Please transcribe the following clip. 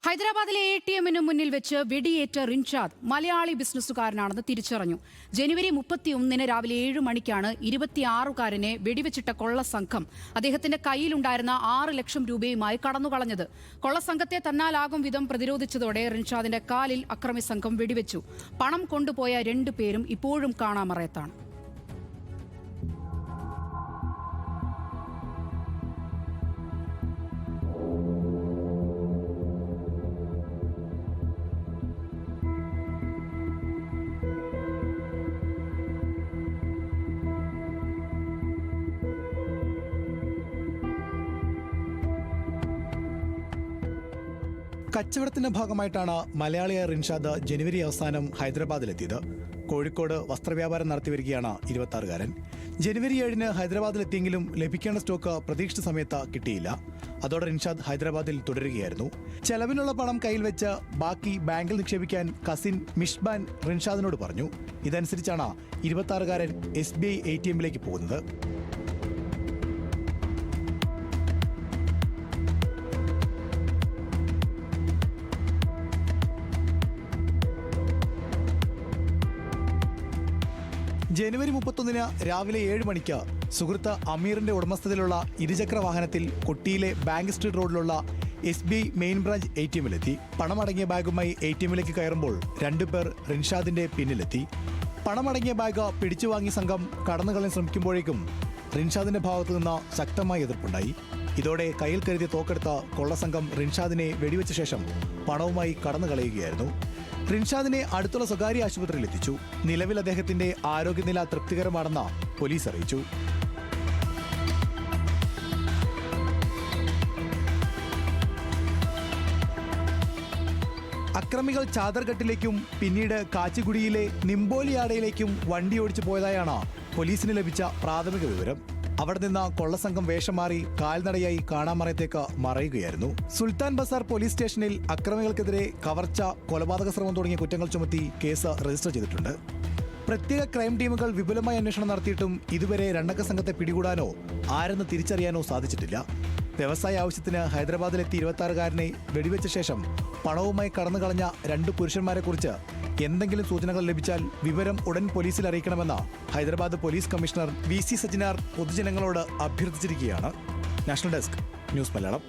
ഹൈദരാബാദിലെ ATMന് മുന്നിൽ വെച്ച് വെടിയേറ്റ റിൻഷാദ് മലയാളി ബിസിനസ്സുകാരനാണെന്ന് തിരിച്ചറിഞ്ഞു. ജനുവരി 31 രാവിലെ 7 മണിക്കാണ് 26കാരനെ വെടിവെച്ചിട്ട കൊള്ളസംഘം അദ്ദേഹത്തിന്റെ കയ്യിലുണ്ടായിരുന്ന 6 ലക്ഷം രൂപയുമായി കടന്നുകളഞ്ഞത്. കൊള്ളസംഘത്തെ തന്നാലാകും വിധം പ്രതിരോധിച്ചതോടെ റിൻഷാദിന്റെ കാലിൽ അക്രമി സംഘം വെടിവെച്ചു. പണം കൊണ്ടുപോയ 2 പേരും ഇപ്പോഴും കാണാമറയത്താണ്. കച്ചവടത്തിന്റെ ഭാഗമായിട്ടാണ് മലയാളിയായ റിൻഷാദ് ജനുവരി അവസാനം ഹൈദരാബാദിലെത്തിയത്. കോഴിക്കോട് വസ്ത്രവ്യാപാരം നടത്തിവരികയാണ് 26കാരൻ. ജനുവരി 7 ഹൈദരാബാദിലെത്തിയെങ്കിലും ലഭിക്കേണ്ട സ്റ്റോക്ക് പ്രതീക്ഷിച്ച സമയത്ത് കിട്ടിയില്ല. അതോടെ റിൻഷാദ് ഹൈദരാബാദിൽ തുടരുകയായിരുന്നു. ചെലവിനുള്ള പണം കയ്യിൽ വെച്ച് ബാക്കി ബാങ്കിൽ നിക്ഷേപിക്കാൻ കസിൻ മിഷ്ബാൻ റിൻഷാദിനോട് പറഞ്ഞു. ഇതനുസരിച്ചാണ് 26കാരൻ SBI ATMിലേക്ക് പോകുന്നത്. ജനുവരി 31 രാവിലെ 7 മണിക്ക് സുഹൃത്ത് അമീറിന്റെ ഉടമസ്ഥതയിലുള്ള ഇരുചക്ര വാഹനത്തിൽ കൊട്ടിയിലെ ബാങ്ക് സ്ട്രീറ്റ് റോഡിലുള്ള SBI മെയിൻ ബ്രാഞ്ച് ATMിലെത്തി. പണമടങ്ങിയ ബാഗുമായി ATMിലേക്ക് കയറുമ്പോൾ 2 പേർ റിൻഷാദിന്റെ പിന്നിലെത്തി. പണമടങ്ങിയ ബാഗ് പിടിച്ചു വാങ്ങിയ സംഘം കടന്നുകളയാൻ ശ്രമിക്കുമ്പോഴേക്കും റിൻഷാദിന്റെ ഭാഗത്തു നിന്ന് ശക്തമായ എതിർപ്പുണ്ടായി. ഇതോടെ കയ്യിൽ കരുതിയ തോക്കെടുത്ത കൊള്ളസംഘം റിൻഷാദിനെ വെടിവെച്ച ശേഷം പണവുമായി കടന്നുകളയുകയായിരുന്നു. റിൻഷാദിനെ അടുത്തുള്ള സ്വകാര്യ ആശുപത്രിയിൽ എത്തിച്ചു. നിലവിൽ അദ്ദേഹത്തിന്റെ ആരോഗ്യനില തൃപ്തികരമാണെന്ന് പോലീസ് അറിയിച്ചു. അക്രമികൾ ചാദർഘട്ടിലേക്കും പിന്നീട് കാച്ചിഗുഡിയിലെ നിംബോലിയാടയിലേക്കും വണ്ടി ഓടിച്ചു പോയതായാണ് പോലീസിന് ലഭിച്ച പ്രാഥമിക വിവരം. അവിടെ നിന്ന് കൊള്ളസംഘം വേഷം മാറി കാൽനടയായി കാണാമറയത്തേക്ക് മറയുകയായിരുന്നു. സുൽത്താൻ ബസാർ പോലീസ് സ്റ്റേഷനിൽ അക്രമികൾക്കെതിരെ കവർച്ച, കൊലപാതക ശ്രമം തുടങ്ങിയ കുറ്റങ്ങൾ ചുമത്തി കേസ് രജിസ്റ്റർ ചെയ്തിട്ടുണ്ട്. പ്രത്യേക ക്രൈം ടീമുകൾ വിപുലമായ അന്വേഷണം നടത്തിയിട്ടും ഇതുവരെ 2 അംഗ സംഘത്തെ പിടികൂടാനോ ആരെന്ന് തിരിച്ചറിയാനോ സാധിച്ചിട്ടില്ല. വ്യവസായ ആവശ്യത്തിന് ഹൈദരാബാദിലെത്തി 26കാരനെ വെടിവെച്ച ശേഷം പണവുമായി കടന്നുകളഞ്ഞ 2 പുരുഷന്മാരെക്കുറിച്ച് എന്തെങ്കിലും സൂചനകൾ ലഭിച്ചാൽ വിവരം ഉടൻ പോലീസിൽ അറിയിക്കണമെന്ന് Hyderabad police commissioner VC Sajjanar പൊതുജനങ്ങളോട് അഭ്യർത്ഥിച്ചിരിക്കുകയാണ്. National desk, news Malayalam.